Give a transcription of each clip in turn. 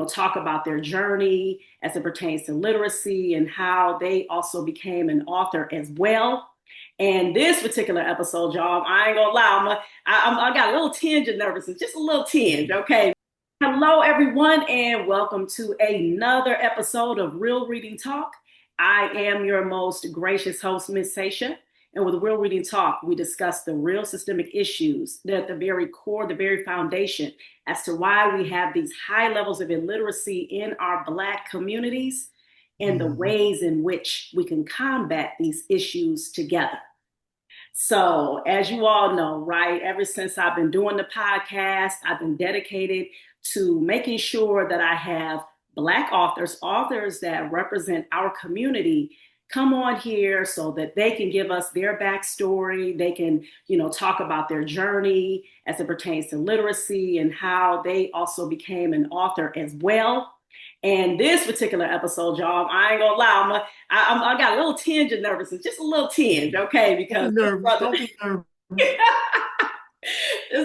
talk about their journey as it pertains to literacy and how they also became an author as well. And this particular episode, y'all, I ain't gonna lie, I got a little tinge of nervousness, just a little tinge, okay? Hello, everyone, and welcome to another episode of Real Reading Talk. I am your most gracious host, Miss Sasha. And with Real Reading Talk, we discuss the real systemic issues that are at the very core, the very foundation as to why we have these high levels of illiteracy in our Black communities and the ways in which we can combat these issues together. So, as you all know, right, ever since I've been doing the podcast, I've been dedicated to making sure that I have Black authors that represent our community come on here so that they can give us their backstory. They can, talk about their journey as it pertains to literacy and how they also became an author as well. And this particular episode, y'all, I ain't gonna lie, I got a little tinge of nervousness, just a little tinge, okay? Because this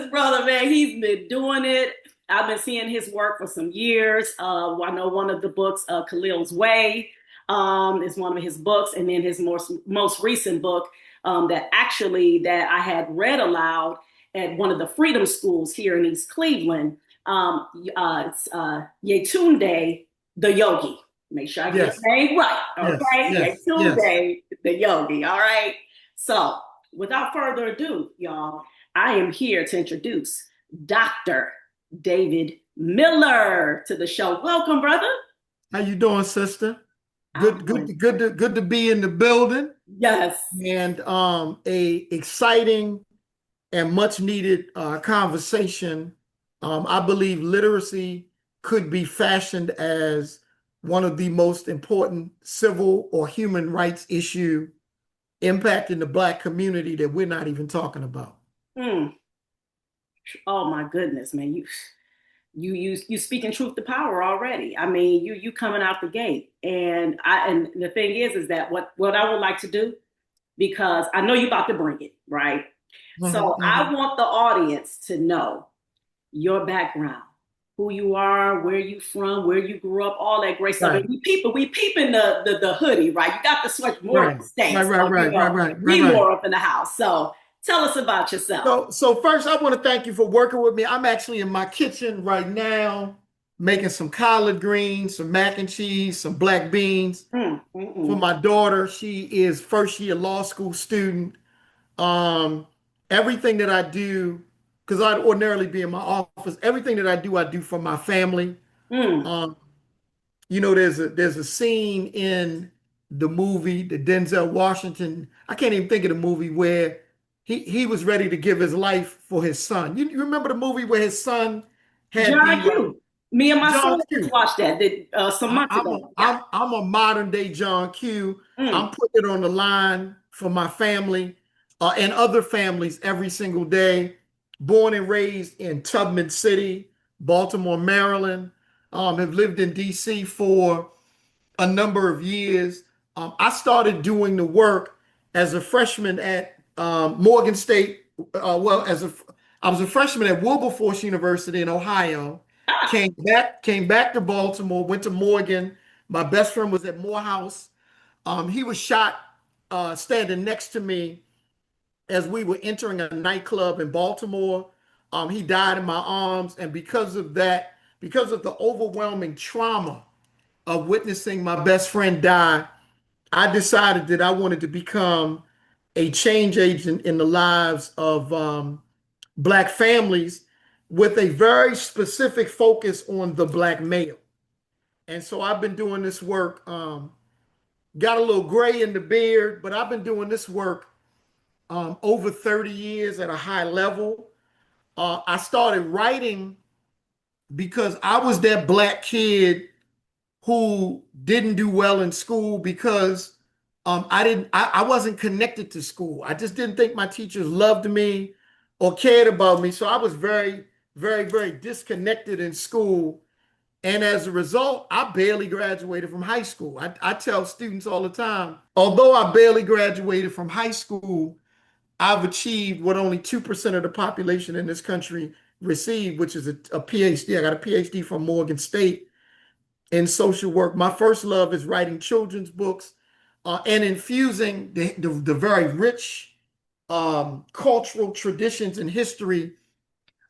brother, man, he's been doing it. I've been seeing his work for some years. I know one of the books, Khalil's Way, is one of his books, and then his most recent book that I had read aloud at one of the Freedom Schools here in East Cleveland. It's Yetunde the Yogi. Make sure I get his name right, okay? Yes. Yetunde the Yogi, all right? So, without further ado, y'all, I am here to introduce Dr. David Miller to the show. Welcome, brother. How you doing, sister? Good to be in the building. Yes. And a exciting and much needed conversation. I believe literacy could be fashioned as one of the most important civil or human rights issue impacting the Black community that we're not even talking about. Oh my goodness, man. You speaking truth to power already. I mean, you coming out the gate. And the thing is that what I would like to do, because I know you about to bring it, right? So I want the audience to know your background, who you are, where you from, where you grew up, all that great stuff. Right. And we peeping the hoodie, right? You got to switch more of the states. Right. We more up in the house. So tell us about yourself. So first, I want to thank you for working with me. I'm actually in my kitchen right now, making some collard greens, some mac and cheese, some black beans for my daughter. She is first year law school student. Everything that I do, because I'd ordinarily be in my office, everything that I do for my family. There's a scene in the movie, the Denzel Washington, I can't even think of the movie, where he was ready to give his life for his son. You remember the movie where his son had John Q. Me and my son just watched that some months ago. I'm a modern day John Q. I'm putting it on the line for my family and other families every single day. Born and raised in Tubman City, Baltimore, Maryland. Have lived in DC for a number of years. I started doing the work as a freshman at Morgan State. I was a freshman at Wilberforce University in Ohio. Came back to Baltimore, went to Morgan. My best friend was at Morehouse. He was shot standing next to me as we were entering a nightclub in Baltimore. He died in my arms. And because of that, because of the overwhelming trauma of witnessing my best friend die, I decided that I wanted to become a change agent in the lives of Black families with a very specific focus on the Black male. And so I've been doing this work, got a little gray in the beard, but I've been doing this work over 30 years at a high level. I started writing because I was that Black kid who didn't do well in school because I wasn't connected to school. I just didn't think my teachers loved me or cared about me. So I was very, very, very disconnected in school. And as a result, I barely graduated from high school. I tell students all the time, although I barely graduated from high school, I've achieved what only 2% of the population in this country received, which is a PhD. I got a PhD from Morgan State. in social work. My first love is writing children's books and infusing the very rich cultural traditions and history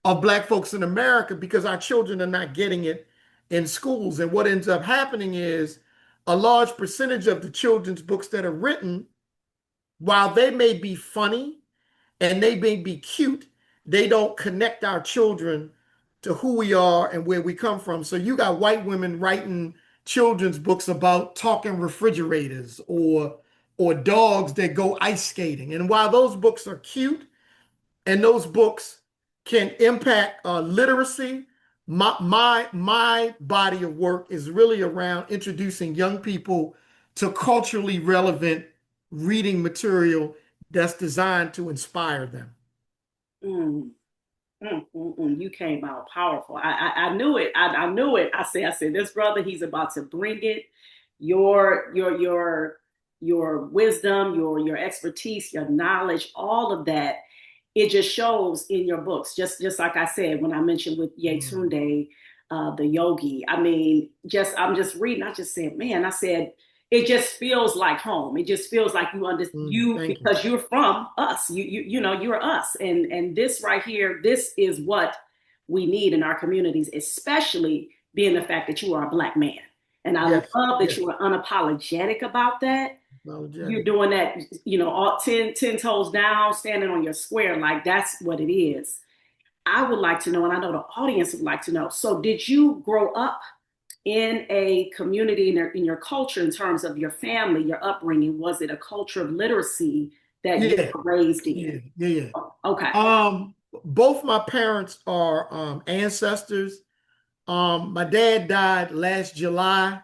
of Black folks in America because our children are not getting it in schools. And what ends up happening is a large percentage of the children's books that are written, while they may be funny and they may be cute, they don't connect our children to who we are and where we come from. So you got white women writing children's books about talking refrigerators or dogs that go ice skating. And while those books are cute and those books can impact literacy, my body of work is really around introducing young people to culturally relevant reading material that's designed to inspire them. Mm. You came out powerful. I knew it. I knew it. I said, this brother, he's about to bring it. Your wisdom, your expertise, your knowledge, all of that. It just shows in your books. Just like I said when I mentioned with Mm, Yetunde, the yogi. I mean, just I'm just reading. I just said, man. I said it just feels like home. It just feels like you thank you. because you're from us. You know you're us, and this right here, this is what we need in our communities, especially being the fact that you are a Black man. And I Yes, love that yes, you are unapologetic about that. You're apologetic. doing that, all 10 toes down, standing on your square. Like that's what it is. I would like to know, and I know the audience would like to know. So, did you grow up in a community in your culture in terms of your family, your upbringing? Was it a culture of literacy that you Yeah, were raised in? yeah, yeah, yeah. Oh, okay. Both my parents are ancestors. My dad died last July.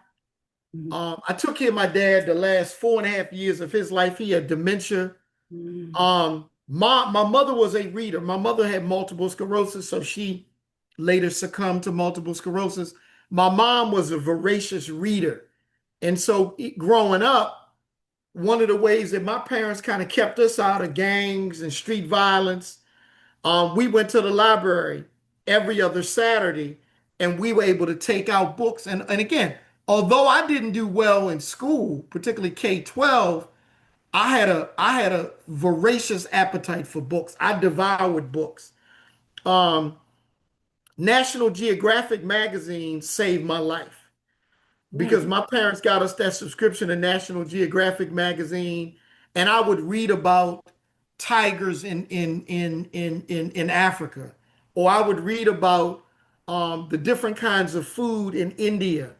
Mhm. I took care of my dad the last 4.5 years of his life. He had dementia. Mhm. My mother was a reader. My mother had multiple sclerosis, so she later succumbed to multiple sclerosis. My mom was a voracious reader. And so growing up, one of the ways that my parents kind of kept us out of gangs and street violence, we went to the library every other Saturday and we were able to take out books. And again, although I didn't do well in school, particularly K-12, I had a voracious appetite for books. I devoured books. Um, National Geographic magazine saved my life because Mhm. my parents got us that subscription to National Geographic magazine, and I would read about tigers in Africa, or I would read about the different kinds of food in India,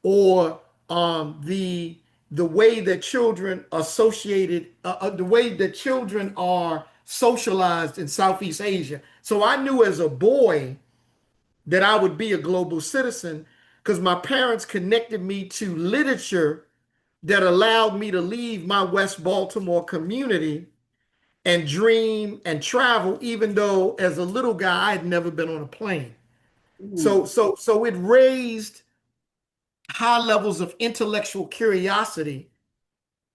or the way that children associated, the way that children are socialized in Southeast Asia. So I knew as a boy that I would be a global citizen because my parents connected me to literature that allowed me to leave my West Baltimore community and dream and travel, even though as a little guy I had never been on a plane. Mhm. So it raised high levels of intellectual curiosity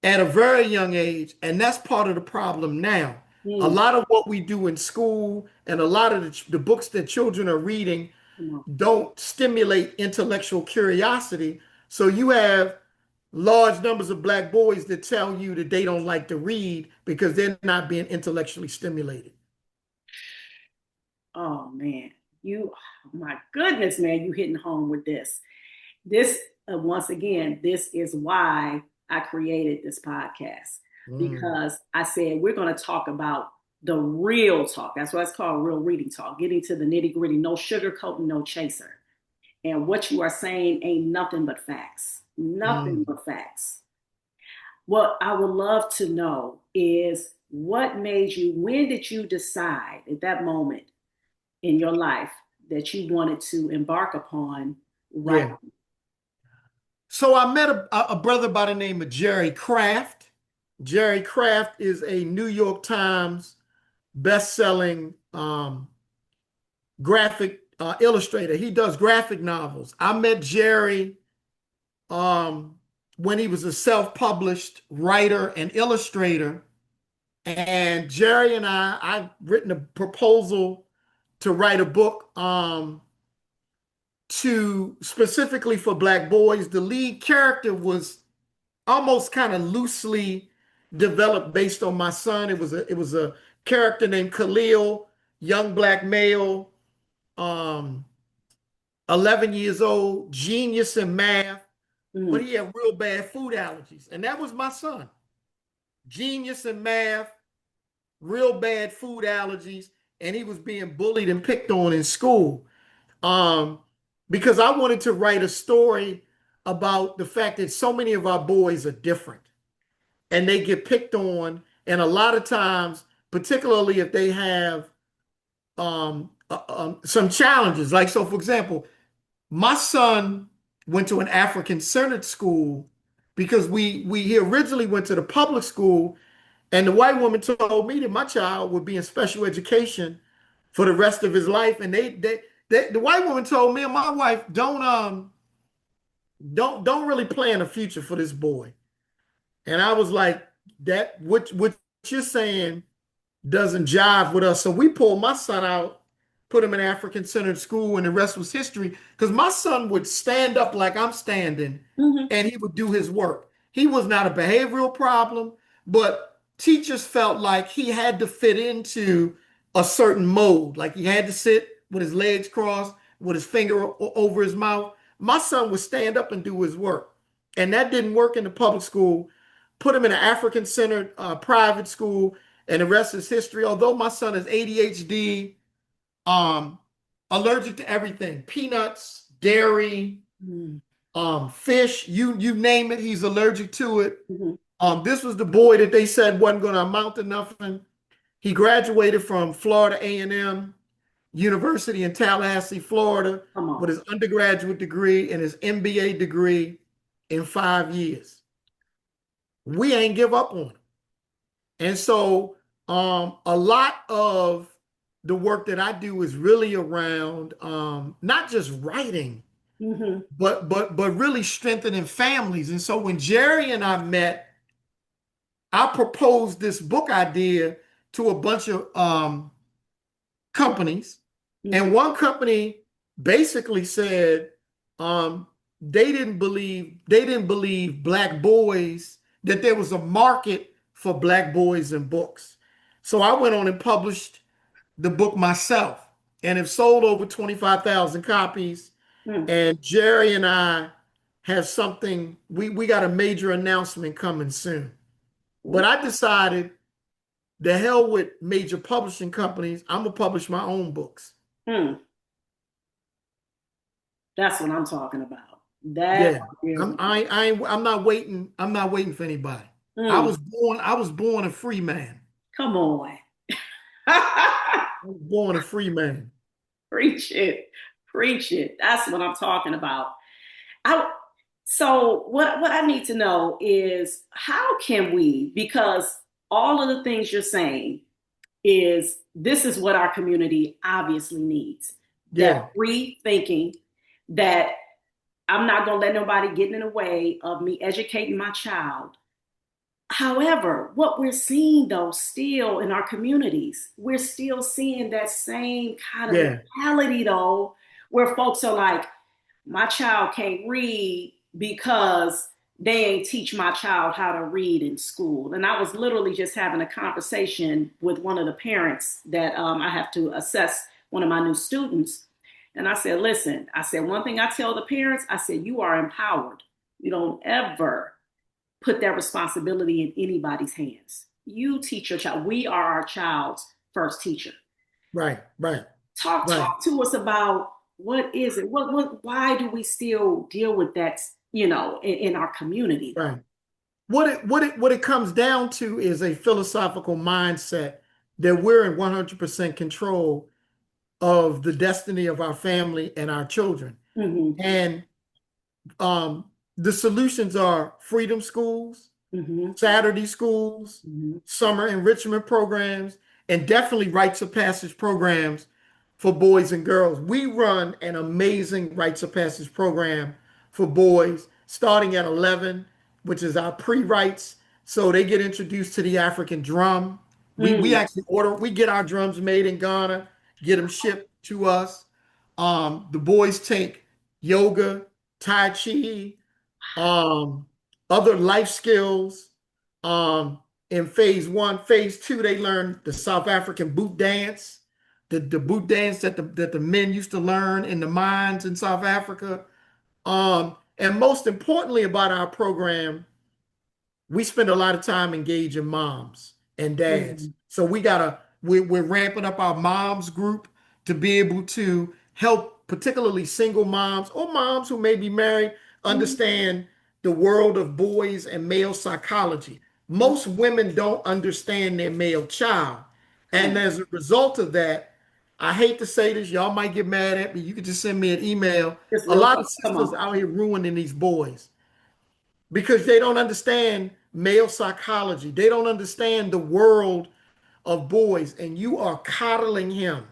at a very young age, and that's part of the problem now. A Mhm. lot of what we do in school and a lot of the books that children are reading Come on. don't stimulate intellectual curiosity. So you have large numbers of Black boys that tell you that they don't like to read because they're not being intellectually stimulated. Oh man, my goodness, man, you hitting home with this. This once again, this is why I created this podcast Mm, because I said we're going to talk about the real talk. That's why it's called real reading talk. Getting to the nitty gritty, no sugarcoating, no chaser. And what you are saying ain't nothing but facts. Nothing mm. but facts. What I would love to know is what made you, when did you decide at that moment in your life that you wanted to embark upon Yeah. writing? So I met a brother by the name of Jerry Craft. Jerry Craft is a New York Times best-selling graphic illustrator. He does graphic novels. I met Jerry um, when he was a self-published writer and illustrator. And Jerry and I've written a proposal to write a book to specifically for black boys. The lead character was almost kind of loosely developed based on my son. It was a character named Khalil, young black male, um, 11 years old, genius in math, but Mm, he had real bad food allergies. And that was my son. Genius in math, real bad food allergies, and he was being bullied and picked on in school. Um, because I wanted to write a story about the fact that so many of our boys are different and they get picked on. And a lot of times, particularly if they have some challenges, like, so for example, my son went to an African centered school because we he originally went to the public school, and the white woman told me that my child would be in special education for the rest of his life. And the white woman told me and my wife, don't really plan a future for this boy. And I was like, that what you're saying doesn't jive with us. So we pulled my son out, put him in African centered school, and the rest was history. Because my son would stand up like I'm standing hmm and he would do his work. He was not a behavioral problem, but teachers felt like he had to fit into a certain mode. Like he had to sit with his legs crossed, with his finger over his mouth. My son would stand up and do his work. And that didn't work in the public school. Put him in an African centered private school, and the rest is history. Although my son is ADHD, um, allergic to everything, peanuts, dairy, mm, fish, you name it, he's allergic to it. mhm. This was the boy that they said wasn't going to amount to nothing. He graduated from Florida A&M University in Tallahassee, Florida, Come with on. his undergraduate degree and his MBA degree in 5 years. We ain't give up on him. And so a lot of the work that I do is really around not just writing, hmm but really strengthening families. And so when Jerry and I met, I proposed this book idea to a bunch of companies, hmm and one company basically said they didn't believe black boys, that there was a market for black boys and books. So I went on and published the book myself, and it sold over 25,000 copies. mm And Jerry and I have something, we got a major announcement coming soon. But I decided, the hell with major publishing companies, I'm gonna publish my own books. mm. That's what I'm talking about. That Yeah, is, I'm not waiting. I'm not waiting for anybody. mm, I was born a free man. come on. I was born a free man. Preach it. Preach it. That's what I'm talking about. I so what I need to know is how can we, because all of the things you're saying is this is what our community obviously needs. That Yeah, free thinking, that I'm not gonna let nobody get in the way of me educating my child. However, what we're seeing though, still in our communities, we're still seeing that same kind of yeah, mentality though, where folks are like, my child can't read because they ain't teach my child how to read in school. And I was literally just having a conversation with one of the parents that I have to assess one of my new students. And I said, listen, I said, one thing I tell the parents, I said, you are empowered. You don't ever put that responsibility in anybody's hands. You teach your child. We are our child's first teacher. right, right, right, Talk to us about what is it? Why do we still deal with that, in our community though? right. What it comes down to is a philosophical mindset that we're in 100% control of the destiny of our family and our children. Mm-hmm. And um, the solutions are freedom schools, Mm-hmm. Saturday schools, Mm-hmm. summer enrichment programs, and definitely rites of passage programs for boys and girls. We run an amazing rites of passage program for boys starting at 11, which is our pre-rites. So they get introduced to the African drum. We Mm. actually we get our drums made in Ghana, get them shipped to us. The boys take yoga, Tai Chi, um, other life skills. In phase 1, phase 2, they learn the South African boot dance, the boot dance that the men used to learn in the mines in South Africa. And most importantly about our program, we spend a lot of time engaging moms and dads. Mm, So we're ramping up our moms group to be able to help particularly single moms or moms who may be married mm, understand the world of boys and male psychology. mm. Most women don't understand their male child. And Right. as a result of that, I hate to say this, y'all might get mad at me. You can just send me an email. Just A real lot quick. of Come sisters on. out here ruining these boys because they don't understand male psychology. They don't understand the world of boys, and you are coddling him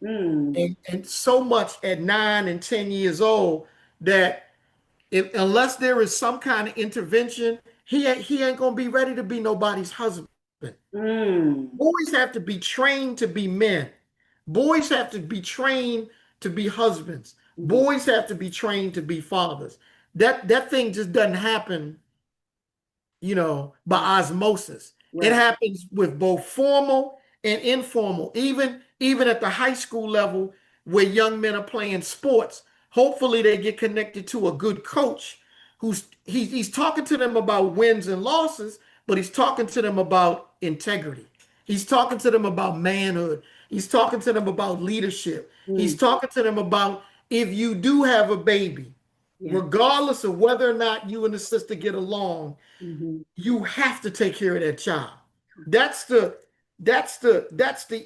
Mm, and so much at 9 and 10 years old that unless there is some kind of intervention, he ain't gonna be ready to be nobody's husband. mm, Boys have to be trained to be men. Boys have to be trained to be husbands. mm. Boys have to be trained to be fathers. That thing just doesn't happen by osmosis. It Right. happens with both formal and informal. Even at the high school level where young men are playing sports, hopefully they get connected to a good coach he's talking to them about wins and losses, but he's talking to them about integrity. He's talking to them about manhood. He's talking to them about leadership. He's Mm, talking to them about if you do have a baby, yeah. regardless of whether or not you and the sister get along, Hmm. you have to take care of that child. That's the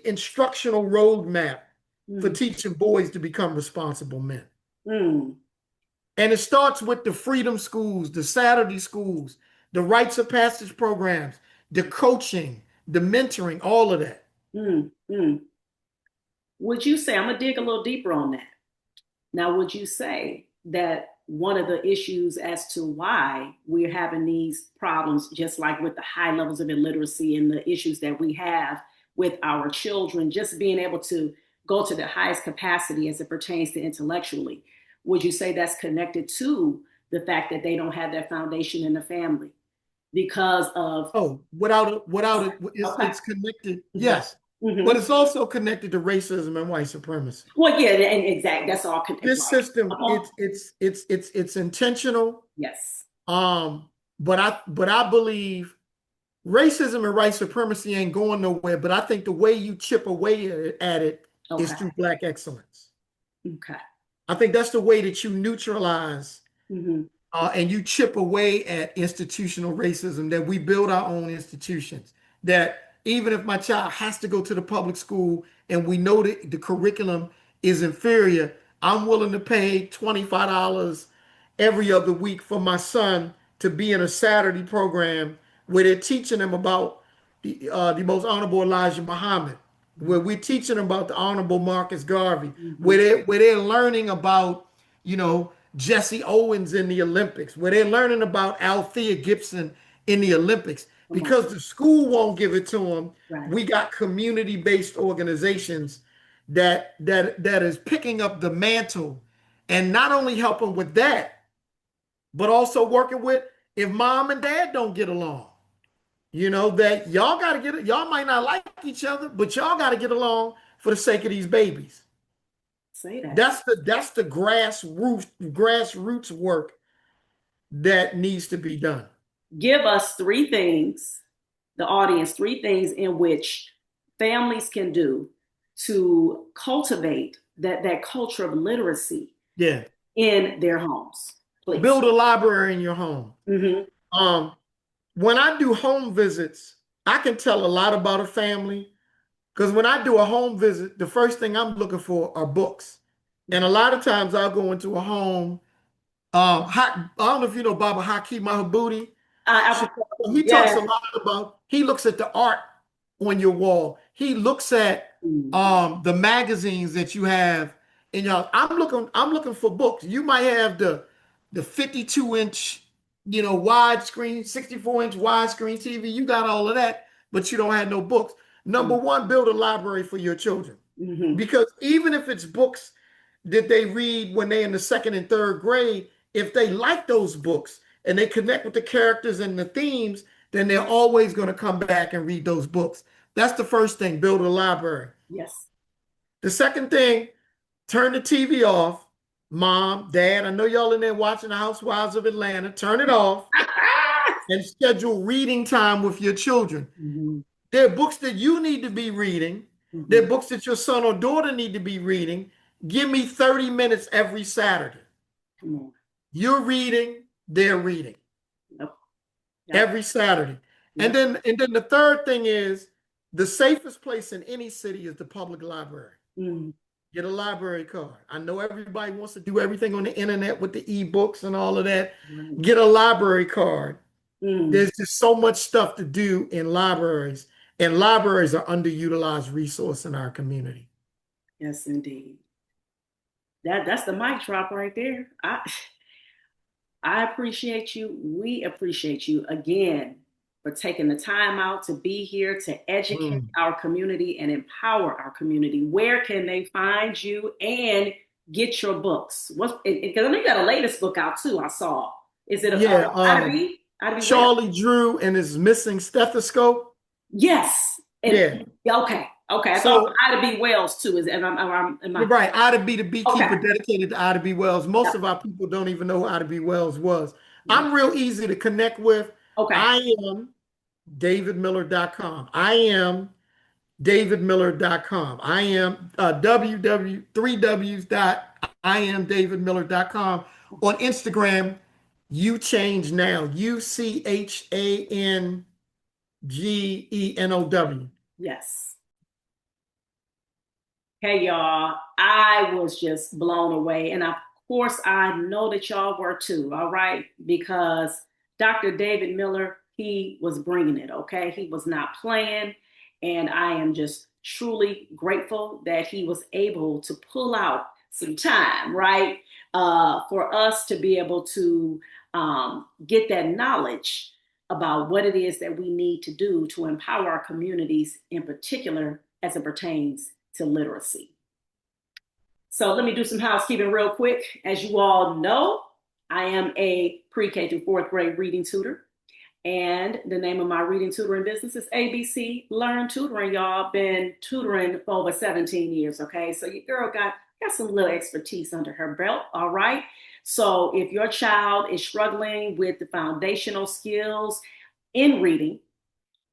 instructional roadmap for Mm, teaching boys to become responsible men. mm, And it starts with the freedom schools, the Saturday schools, the rites of passage programs, the coaching, the mentoring, all of that. mm. Would you say, I'm going to dig a little deeper on that. Now, would you say that one of the issues as to why we're having these problems, just like with the high levels of illiteracy and the issues that we have with our children, just being able to go to the highest capacity as it pertains to intellectually, would you say that's connected to the fact that they don't have that foundation in the family because of, Oh, without it, okay, it's connected, go. yes, but Mm-hmm. it's also connected to racism and white supremacy. Well, yeah, and exact. That's all connected, This right? system, Uh-huh. it's intentional. Yes. Um, but I believe racism and white supremacy ain't going nowhere. But I think the way you chip away at it is Okay. through black excellence. Okay. I think that's the way that you neutralize Mm-hmm. and you chip away at institutional racism, that we build our own institutions. That even if my child has to go to the public school and we know that the curriculum is inferior, I'm willing to pay $25 every other week for my son to be in a Saturday program where they're teaching him about the most honorable Elijah Muhammad, where we're teaching them about the honorable Marcus Garvey, Mm-hmm. where they're learning about Jesse Owens in the Olympics, where they're learning about Althea Gibson in the Olympics. Come on. Because the school won't give it to them, Right. we got community-based organizations that is picking up the mantle and not only helping with that, but also working with if mom and dad don't get along. That y'all got to get it. Y'all might not like each other, but y'all got to get along for the sake of these babies. Say that. That's the grassroots work that needs to be done. Give us three things, the audience, three things in which families can do to cultivate that culture of literacy Yeah. in their homes, please. Build a library in your home. Mm-hmm. Um, when I do home visits, I can tell a lot about a family because when I do a home visit, the first thing I'm looking for are books. And a lot of times I'll go into a home. I don't know if you know Baba Haki Mahabooty. I, He talks a yes. lot about, he looks at the art on your wall. He looks at the magazines that you have in your house. I'm looking for books. You might have the 52-inch, widescreen, 64-inch widescreen TV. You got all of that, but you don't have no books. Number one, build a library for your children. Mm-hmm. Because even if it's books did they read when they're in the second and third grade? If they like those books and they connect with the characters and the themes, then they're always going to come back and read those books. That's the first thing, build a library. Yes. The second thing, turn the TV off. Mom, Dad, I know y'all in there watching the Housewives of Atlanta. Turn it off and schedule reading time with your children. Mm-hmm. There are books that you need to be reading. Mm-hmm. There are books that your son or daughter need to be reading. Give me 30 minutes every Saturday. Come on. You're reading, they're reading. Yep. Yep. Every Saturday. Yep. And then the third thing is the safest place in any city is the public library. Mm-hmm. Get a library card. I know everybody wants to do everything on the internet with the ebooks and all of that. Right. Get a library card. Mm. There's just so much stuff to do in libraries, and libraries are underutilized resource in our community. Yes, indeed. That's the mic drop right there. I appreciate you. We appreciate you again for taking the time out to be here to educate our community and empower our community. Where can they find you and get your books? Because I know you got a latest book out too. I saw. Is it Charlie Drew and his missing stethoscope? Yes. Yeah. Okay. I thought Ida B. Wells too. Am I right? Ida B. the beekeeper, dedicated to Ida B. Wells. Most of our people don't even know who Ida B. Wells was. I'm real easy to connect with. Okay. I am davidmiller.com. I am davidmiller.com. I am www.3ws.iamdavidmiller.com. On Instagram, you change now. UCHANGENOW. Yes. Hey, y'all, I was just blown away. And of course, I know that y'all were too, all right? Because Dr. David Miller, he was bringing it, okay? He was not playing. And I am just truly grateful that he was able to pull out some time, right? For us to be able to get that knowledge about what it is that we need to do to empower our communities, in particular, as it pertains to literacy. So let me do some housekeeping real quick. As you all know, I am a pre-K through fourth grade reading tutor. And the name of my reading tutoring business is ABC Learn Tutoring. Y'all been tutoring for over 17 years, okay? So your girl got some little expertise under her belt, all right? So if your child is struggling with the foundational skills in reading,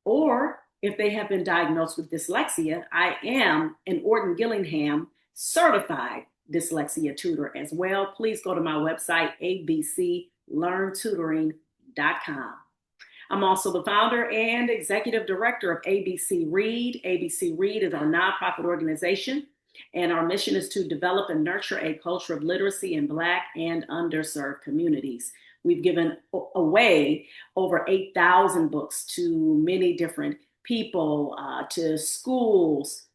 or if they have been diagnosed with dyslexia, I am an Orton Gillingham certified dyslexia tutor as well. Please go to my website, abclearntutoring.com. I'm also the founder and executive director of ABC Read. ABC Read is our nonprofit organization, and our mission is to develop and nurture a culture of literacy in Black and underserved communities. We've given away over 8,000 books to many different people, to schools,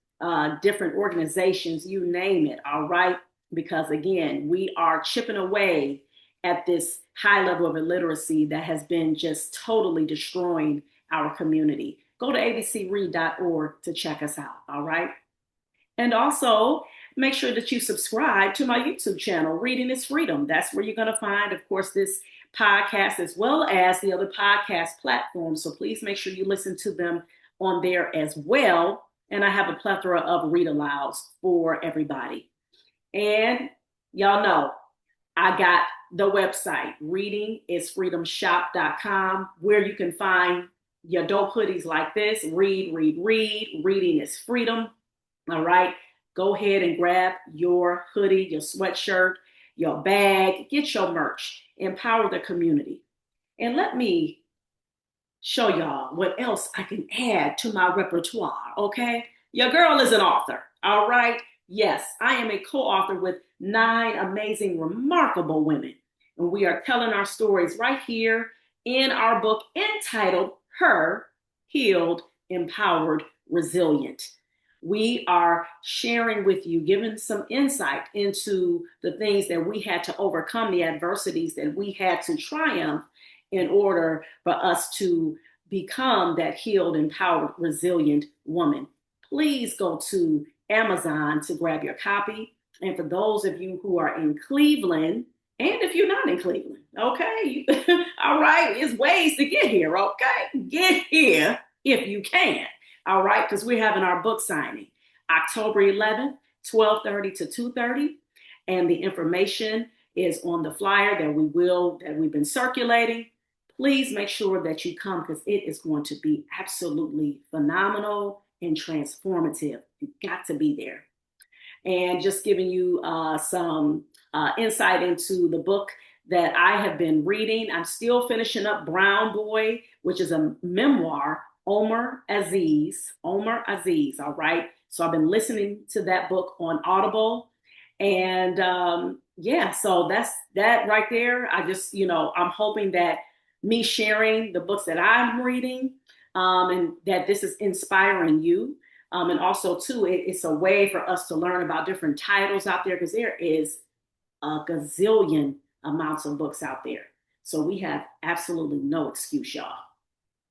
different organizations, you name it, all right? Because again, we are chipping away at this high level of illiteracy that has been just totally destroying our community. Go to abcread.org to check us out, all right? And also, make sure that you subscribe to my YouTube channel, Reading is Freedom. That's where you're going to find, of course, this podcast as well as the other podcast platforms. So please make sure you listen to them on there as well. And I have a plethora of read alouds for everybody. And y'all know, I got the website, readingisfreedomshop.com, where you can find your dope hoodies like this. Read. Reading is freedom. All right. Go ahead and grab your hoodie, your sweatshirt, your bag, get your merch, empower the community. And let me show y'all what else I can add to my repertoire, okay? Your girl is an author, all right? Yes, I am a co-author with 9 amazing, remarkable women. And we are telling our stories right here in our book entitled Her, Healed, Empowered, Resilient. We are sharing with you, giving some insight into the things that we had to overcome, the adversities that we had to triumph in order for us to become that healed, empowered, resilient woman. Please go to Amazon to grab your copy. And for those of you who are in Cleveland, and if you're not in Cleveland, okay, all right, there's ways to get here, okay? Get here if you can, all right, because we're having our book signing October 11th, 12:30 to 2:30, and the information is on the flyer that we've been circulating. Please make sure that you come because it is going to be absolutely phenomenal and transformative. You've got to be there. And just giving you some insight into the book that I have been reading. I'm still finishing up Brown Boy, which is a memoir, Omar Aziz. Omar Aziz, all right? So I've been listening to that book on Audible. And yeah, so that's that right there. I just, I'm hoping that me sharing the books that I'm reading and that this is inspiring you and also, too, it's a way for us to learn about different titles out there because there is a gazillion amounts of books out there. So we have absolutely no excuse, y'all.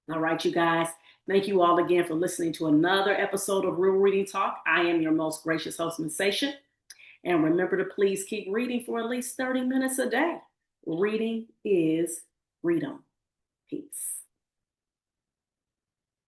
All right, you guys. Thank you all again for listening to another episode of Real Reading Talk. I am your most gracious host, Miss Sation. And remember to please keep reading for at least 30 minutes a day. Reading is freedom. Peace.